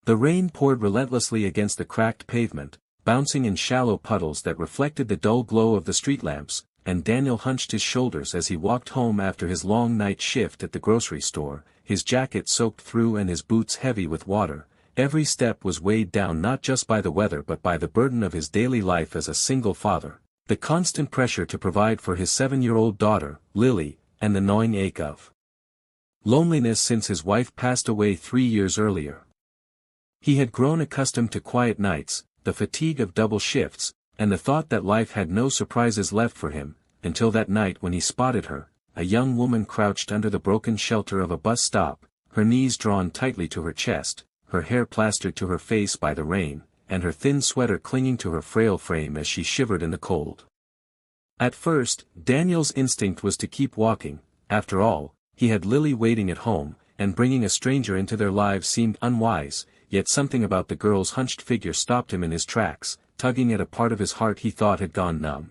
The rain poured relentlessly against the cracked pavement, bouncing in shallow puddles that reflected the dull glow of the street lamps, and Daniel hunched his shoulders as he walked home after his long night shift at the grocery store, his jacket soaked through and his boots heavy with water. Every step was weighed down not just by the weather but by the burden of his daily life as a single father, the constant pressure to provide for his 7-year-old daughter, Lily, and the gnawing ache of loneliness since his wife passed away 3 years earlier. He had grown accustomed to quiet nights, the fatigue of double shifts, and the thought that life had no surprises left for him, until that night when he spotted her, a young woman crouched under the broken shelter of a bus stop, her knees drawn tightly to her chest, her hair plastered to her face by the rain, and her thin sweater clinging to her frail frame as she shivered in the cold. At first, Daniel's instinct was to keep walking. After all, he had Lily waiting at home, and bringing a stranger into their lives seemed unwise, yet something about the girl's hunched figure stopped him in his tracks, tugging at a part of his heart he thought had gone numb.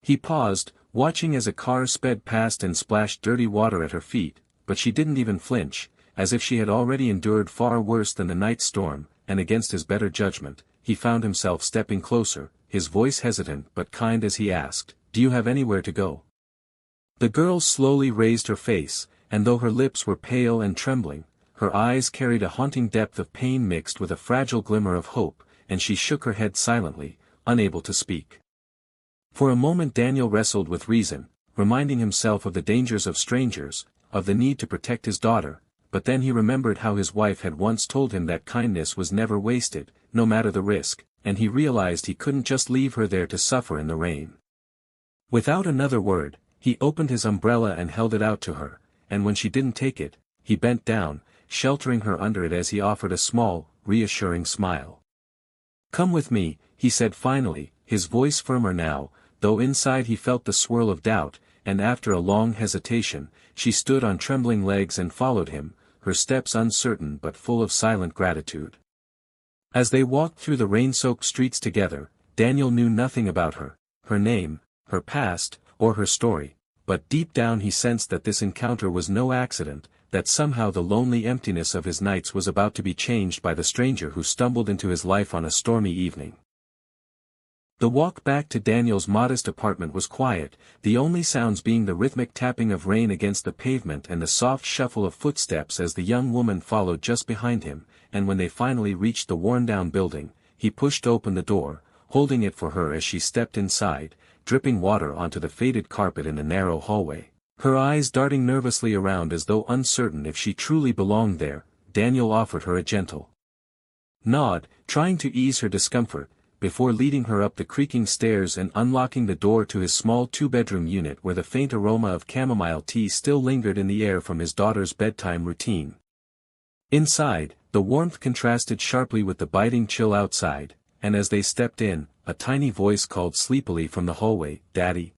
He paused, watching as a car sped past and splashed dirty water at her feet, but she didn't even flinch, as if she had already endured far worse than the night storm, and against his better judgment, he found himself stepping closer, his voice hesitant but kind as he asked, "Do you have anywhere to go?" The girl slowly raised her face, and though her lips were pale and trembling, her eyes carried a haunting depth of pain mixed with a fragile glimmer of hope, and she shook her head silently, unable to speak. For a moment Daniel wrestled with reason, reminding himself of the dangers of strangers, of the need to protect his daughter, but then he remembered how his wife had once told him that kindness was never wasted, no matter the risk, and he realized he couldn't just leave her there to suffer in the rain. Without another word, he opened his umbrella and held it out to her, and when she didn't take it, he bent down, sheltering her under it as he offered a small, reassuring smile. "Come with me," he said finally, his voice firmer now, though inside he felt the swirl of doubt, and after a long hesitation, she stood on trembling legs and followed him, her steps uncertain but full of silent gratitude. As they walked through the rain-soaked streets together, Daniel knew nothing about her name, her past, or her story, but deep down he sensed that this encounter was no accident, that somehow the lonely emptiness of his nights was about to be changed by the stranger who stumbled into his life on a stormy evening. The walk back to Daniel's modest apartment was quiet, the only sounds being the rhythmic tapping of rain against the pavement and the soft shuffle of footsteps as the young woman followed just behind him, and when they finally reached the worn-down building, he pushed open the door, holding it for her as she stepped inside, dripping water onto the faded carpet in the narrow hallway, her eyes darting nervously around as though uncertain if she truly belonged there. Daniel offered her a gentle nod, trying to ease her discomfort, before leading her up the creaking stairs and unlocking the door to his small 2-bedroom unit where the faint aroma of chamomile tea still lingered in the air from his daughter's bedtime routine. Inside, the warmth contrasted sharply with the biting chill outside, and as they stepped in, a tiny voice called sleepily from the hallway, "Daddy."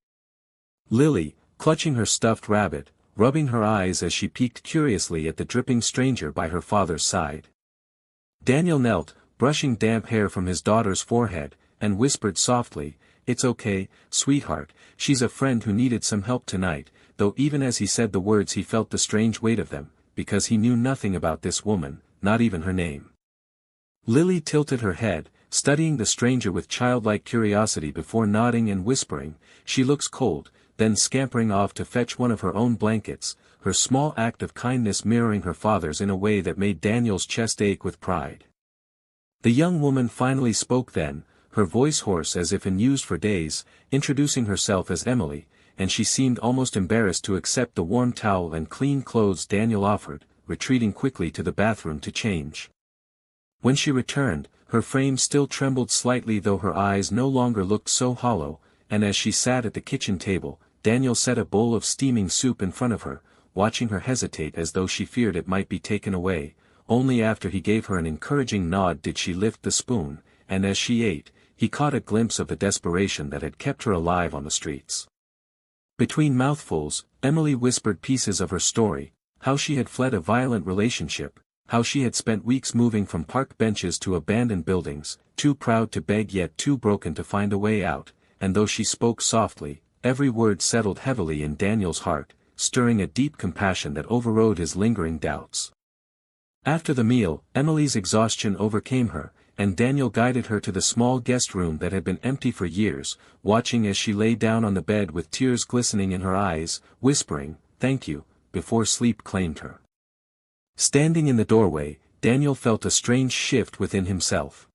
Lily, clutching her stuffed rabbit, rubbing her eyes as she peeked curiously at the dripping stranger by her father's side. Daniel knelt, brushing damp hair from his daughter's forehead, and whispered softly, "It's okay, sweetheart, she's a friend who needed some help tonight," though even as he said the words he felt the strange weight of them, because he knew nothing about this woman, not even her name. Lily tilted her head, studying the stranger with childlike curiosity before nodding and whispering, "She looks cold," then scampering off to fetch one of her own blankets, her small act of kindness mirroring her father's in a way that made Daniel's chest ache with pride. The young woman finally spoke then, her voice hoarse as if unused for days, introducing herself as Emily, and she seemed almost embarrassed to accept the warm towel and clean clothes Daniel offered, retreating quickly to the bathroom to change. When she returned, her frame still trembled slightly though her eyes no longer looked so hollow, and as she sat at the kitchen table, Daniel set a bowl of steaming soup in front of her, watching her hesitate as though she feared it might be taken away. Only after he gave her an encouraging nod did she lift the spoon, and as she ate, he caught a glimpse of the desperation that had kept her alive on the streets. Between mouthfuls, Emily whispered pieces of her story, how she had fled a violent relationship, how she had spent weeks moving from park benches to abandoned buildings, too proud to beg yet too broken to find a way out, and though she spoke softly, every word settled heavily in Daniel's heart, stirring a deep compassion that overrode his lingering doubts. After the meal, Emily's exhaustion overcame her, and Daniel guided her to the small guest room that had been empty for years, watching as she lay down on the bed with tears glistening in her eyes, whispering, "Thank you," before sleep claimed her. Standing in the doorway, Daniel felt a strange shift within himself.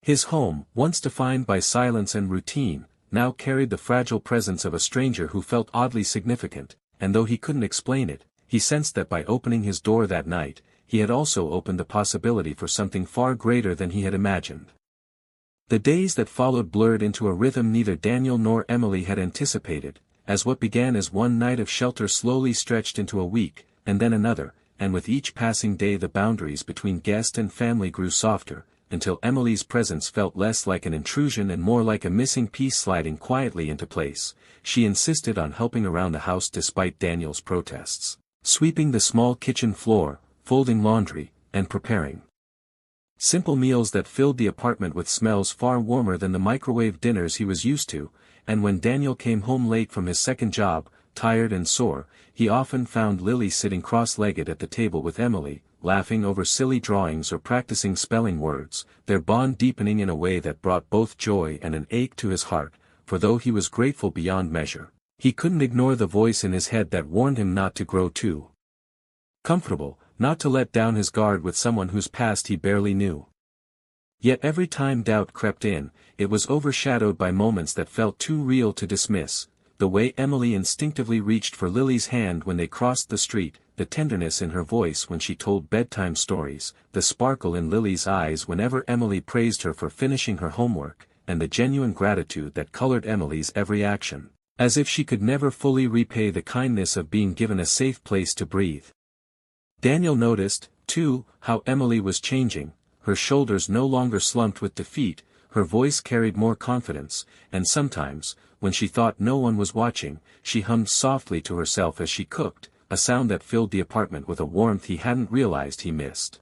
His home, once defined by silence and routine, now carried the fragile presence of a stranger who felt oddly significant, and though he couldn't explain it, he sensed that by opening his door that night, he had also opened the possibility for something far greater than he had imagined. The days that followed blurred into a rhythm neither Daniel nor Emily had anticipated, as what began as one night of shelter slowly stretched into a week, and then another, and with each passing day the boundaries between guest and family grew softer, until Emily's presence felt less like an intrusion and more like a missing piece sliding quietly into place. She insisted on helping around the house despite Daniel's protests, sweeping the small kitchen floor, folding laundry, and preparing simple meals that filled the apartment with smells far warmer than the microwave dinners he was used to, and when Daniel came home late from his second job, tired and sore, he often found Lily sitting cross-legged at the table with Emily, laughing over silly drawings or practicing spelling words, their bond deepening in a way that brought both joy and an ache to his heart, for though he was grateful beyond measure, he couldn't ignore the voice in his head that warned him not to grow too comfortable, not to let down his guard with someone whose past he barely knew. Yet every time doubt crept in, it was overshadowed by moments that felt too real to dismiss, the way Emily instinctively reached for Lily's hand when they crossed the street, the tenderness in her voice when she told bedtime stories, the sparkle in Lily's eyes whenever Emily praised her for finishing her homework, and the genuine gratitude that colored Emily's every action, as if she could never fully repay the kindness of being given a safe place to breathe. Daniel noticed, too, how Emily was changing. Her shoulders no longer slumped with defeat, her voice carried more confidence, and sometimes, when she thought no one was watching, she hummed softly to herself as she cooked, a sound that filled the apartment with a warmth he hadn't realized he missed.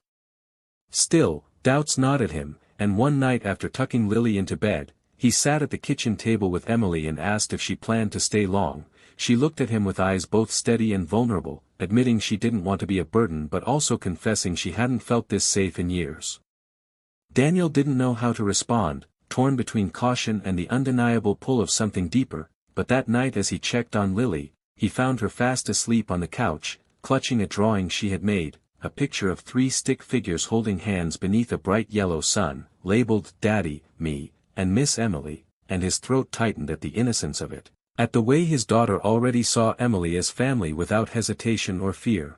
Still, doubts gnawed at him, and one night after tucking Lily into bed, he sat at the kitchen table with Emily and asked if she planned to stay long. She looked at him with eyes both steady and vulnerable, admitting she didn't want to be a burden but also confessing she hadn't felt this safe in years. Daniel didn't know how to respond, torn between caution and the undeniable pull of something deeper, but that night as he checked on Lily, he found her fast asleep on the couch, clutching a drawing she had made, a picture of 3 stick figures holding hands beneath a bright yellow sun, labeled Daddy, Me, and Miss Emily, and his throat tightened at the innocence of it, at the way his daughter already saw Emily as family without hesitation or fear.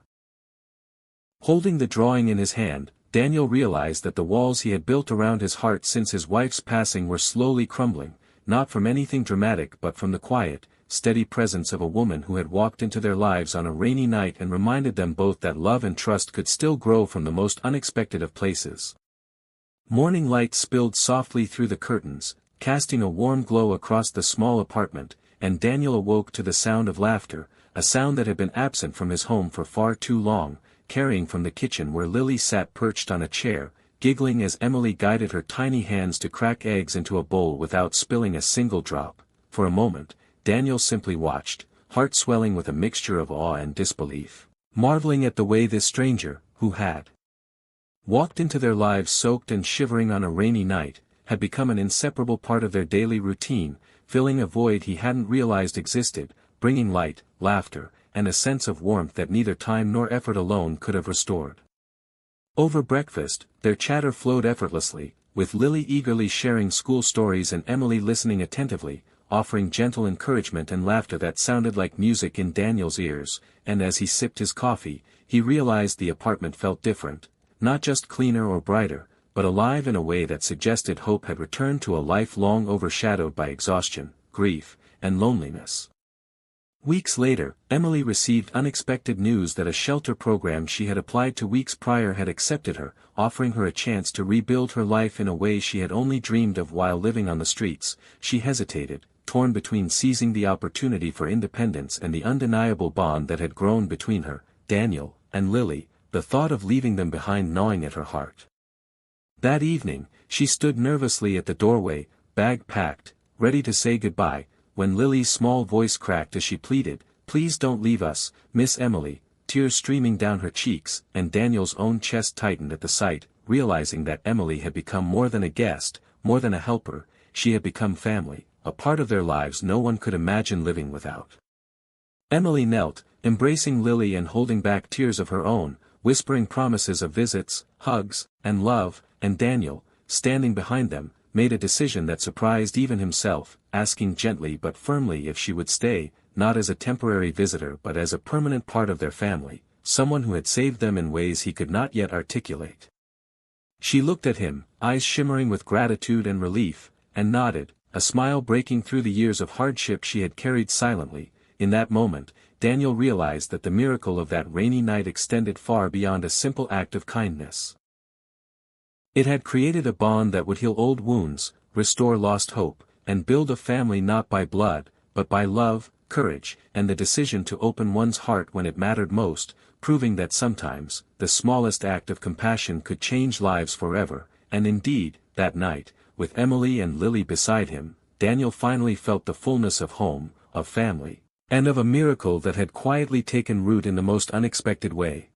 Holding the drawing in his hand, Daniel realized that the walls he had built around his heart since his wife's passing were slowly crumbling, not from anything dramatic but from the quiet, steady presence of a woman who had walked into their lives on a rainy night and reminded them both that love and trust could still grow from the most unexpected of places. Morning light spilled softly through the curtains, casting a warm glow across the small apartment, and Daniel awoke to the sound of laughter, a sound that had been absent from his home for far too long, carrying from the kitchen where Lily sat perched on a chair, giggling as Emily guided her tiny hands to crack eggs into a bowl without spilling a single drop. For a moment, Daniel simply watched, heart swelling with a mixture of awe and disbelief, marveling at the way this stranger, who had walked into their lives soaked and shivering on a rainy night, had become an inseparable part of their daily routine, filling a void he hadn't realized existed, bringing light, laughter, and a sense of warmth that neither time nor effort alone could have restored. Over breakfast, their chatter flowed effortlessly, with Lily eagerly sharing school stories and Emily listening attentively, offering gentle encouragement and laughter that sounded like music in Daniel's ears, and as he sipped his coffee, he realized the apartment felt different, not just cleaner or brighter, but alive in a way that suggested hope had returned to a life long overshadowed by exhaustion, grief, and loneliness. Weeks later, Emily received unexpected news that a shelter program she had applied to weeks prior had accepted her, offering her a chance to rebuild her life in a way she had only dreamed of while living on the streets. She hesitated, torn between seizing the opportunity for independence and the undeniable bond that had grown between her, Daniel, and Lily, the thought of leaving them behind gnawing at her heart. That evening, she stood nervously at the doorway, bag packed, ready to say goodbye, when Lily's small voice cracked as she pleaded, "Please don't leave us, Miss Emily." tears streaming down her cheeks, and Daniel's own chest tightened at the sight, realizing that Emily had become more than a guest, more than a helper. She had become family, a part of their lives no one could imagine living without. Emily knelt, embracing Lily and holding back tears of her own, whispering promises of visits, hugs, and love, and Daniel, standing behind them, made a decision that surprised even himself, asking gently but firmly if she would stay, not as a temporary visitor but as a permanent part of their family, someone who had saved them in ways he could not yet articulate. She looked at him, eyes shimmering with gratitude and relief, and nodded, a smile breaking through the years of hardship she had carried silently. In that moment, Daniel realized that the miracle of that rainy night extended far beyond a simple act of kindness. It had created a bond that would heal old wounds, restore lost hope, and build a family not by blood, but by love, courage, and the decision to open one's heart when it mattered most, proving that sometimes, the smallest act of compassion could change lives forever. And indeed, that night, with Emily and Lily beside him, Daniel finally felt the fullness of home, of family, and of a miracle that had quietly taken root in the most unexpected way.